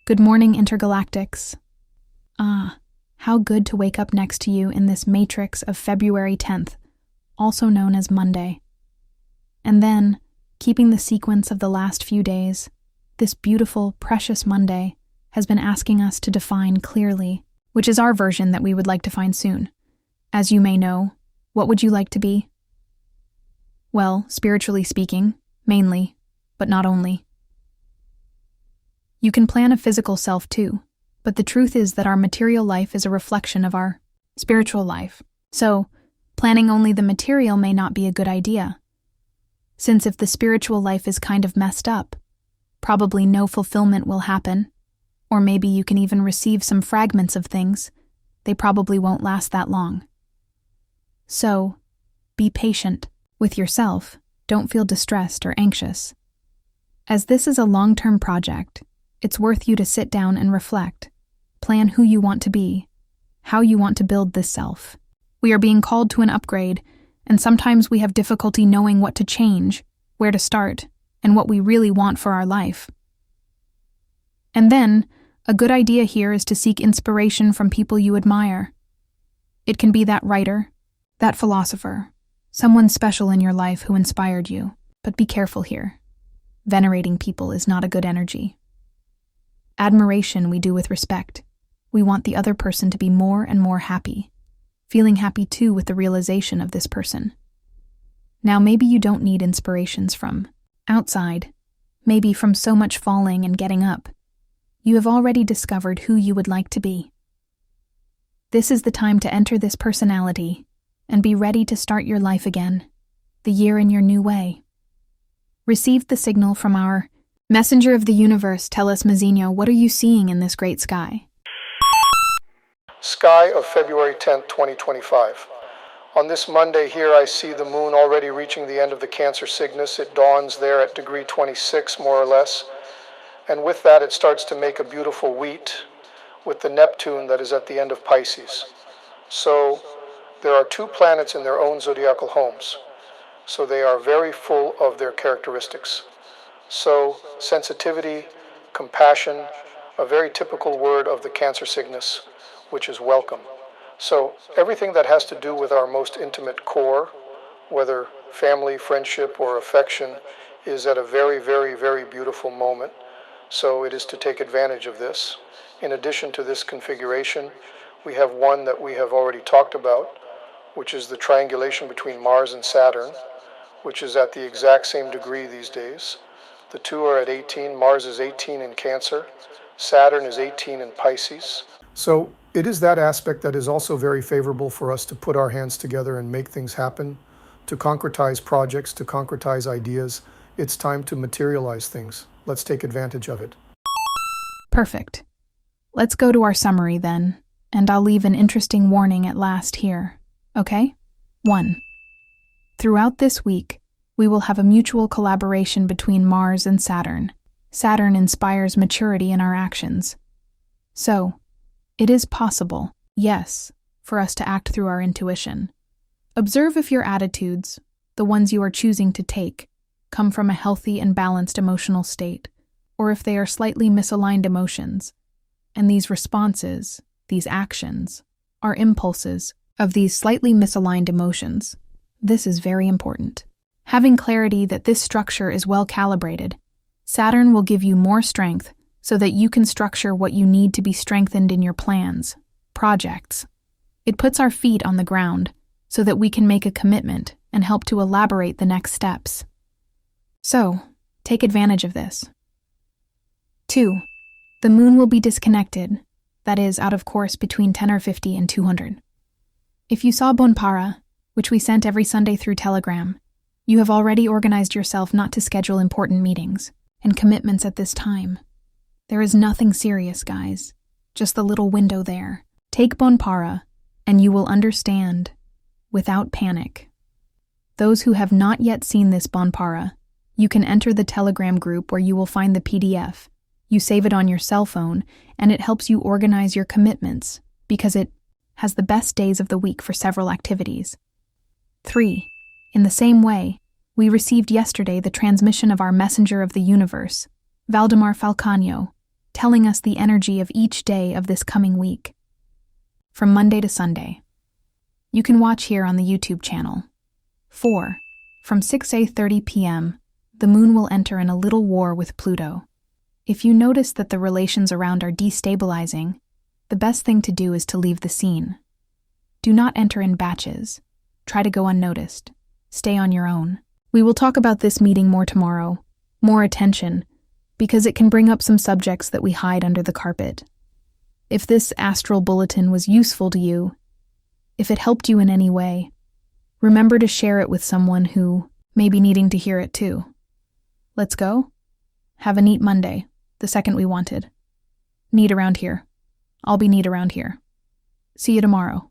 Good morning, intergalactics. Ah, how good to wake up next to you in this matrix of February 10th, also known as Monday. And then, keeping the sequence of the last few days, this beautiful, precious Monday has been asking us to define clearly, which is our version that we would like to find soon. As you may know, what would you like to be? Well, spiritually speaking, mainly, but not only. You can plan a physical self too, but the truth is that our material life is a reflection of our spiritual life. So, planning only the material may not be a good idea. Since if the spiritual life is kind of messed up, probably no fulfillment will happen, or maybe you can even receive some fragments of things. They probably won't last that long. So, be patient with yourself. Don't feel distressed or anxious. As this is a long-term project, it's worth you to sit down and reflect. Plan who you want to be, how you want to build this self. We are being called to an upgrade, and sometimes we have difficulty knowing what to change, where to start, and what we really want for our life. And then, a good idea here is to seek inspiration from people you admire. It can be that writer, that philosopher, someone special in your life who inspired you, but be careful here. Venerating people is not a good energy. Admiration we do with respect. We want the other person to be more and more happy, feeling happy too with the realization of this person. Now maybe you don't need inspirations from outside, maybe from so much falling and getting up. You have already discovered who you would like to be. This is the time to enter this personality and be ready to start your life again, the year in your new way. Receive the signal from our Messenger of the Universe. Tell us, Mazinho, what are you seeing in this great sky? Sky of February 10th, 2025. On this Monday here, I see the moon already reaching the end of the Cancer Cygnus. It dawns there at degree 26, more or less. And with that, it starts to make a beautiful wheat with the Neptune that is at the end of Pisces. So there are two planets in their own zodiacal homes. So they are very full of their characteristics. So sensitivity, compassion, a very typical word of the Cancer Cygnus, which is welcome. So everything that has to do with our most intimate core, whether family, friendship, or affection, is at a very, very, very beautiful moment. So it is to take advantage of this. In addition to this configuration, we have one that we have already talked about, which is the triangulation between Mars and Saturn, which is at the exact same degree these days. The two are at 18. Mars is 18 in Cancer. Saturn is 18 in Pisces. So it is that aspect that is also very favorable for us to put our hands together and make things happen, to concretize projects, to concretize ideas. It's time to materialize things. Let's take advantage of it. Perfect. Let's go to our summary then, and I'll leave an interesting warning at last here, okay? 1. Throughout this week, we will have a mutual collaboration between Mars and Saturn. Saturn inspires maturity in our actions. So, it is possible, yes, for us to act through our intuition. Observe if your attitudes, the ones you are choosing to take, come from a healthy and balanced emotional state, or if they are slightly misaligned emotions. And these responses, these actions, are impulses of these slightly misaligned emotions. This is very important. Having clarity that this structure is well calibrated, Saturn will give you more strength so that you can structure what you need to be strengthened in your plans, projects. It puts our feet on the ground so that we can make a commitment and help to elaborate the next steps. So, take advantage of this. 2. The moon will be disconnected, that is, out of course between 10 or 50 and 200. If you saw Bonpara, which we sent every Sunday through Telegram, you have already organized yourself not to schedule important meetings and commitments at this time. There is nothing serious, guys. Just the little window there. Take Bonpara, and you will understand, without panic. Those who have not yet seen this Bonpara, you can enter the Telegram group where you will find the PDF. You save it on your cell phone, and it helps you organize your commitments, because it has the best days of the week for several activities. 3. In the same way, we received yesterday the transmission of our Messenger of the Universe, Valdemar Falcano, telling us the energy of each day of this coming week, from Monday to Sunday. You can watch here on the YouTube channel. 4. From 6:30 p.m., the moon will enter in a little war with Pluto. If you notice that the relations around are destabilizing, the best thing to do is to leave the scene. Do not enter in batches. Try to go unnoticed. Stay on your own. We will talk about this meeting more tomorrow. More attention, because it can bring up some subjects that we hide under the carpet. If this astral bulletin was useful to you, if it helped you in any way, remember to share it with someone who may be needing to hear it too. Let's go? Have a neat Monday, the second we wanted. Neat around here. I'll be neat around here. See you tomorrow.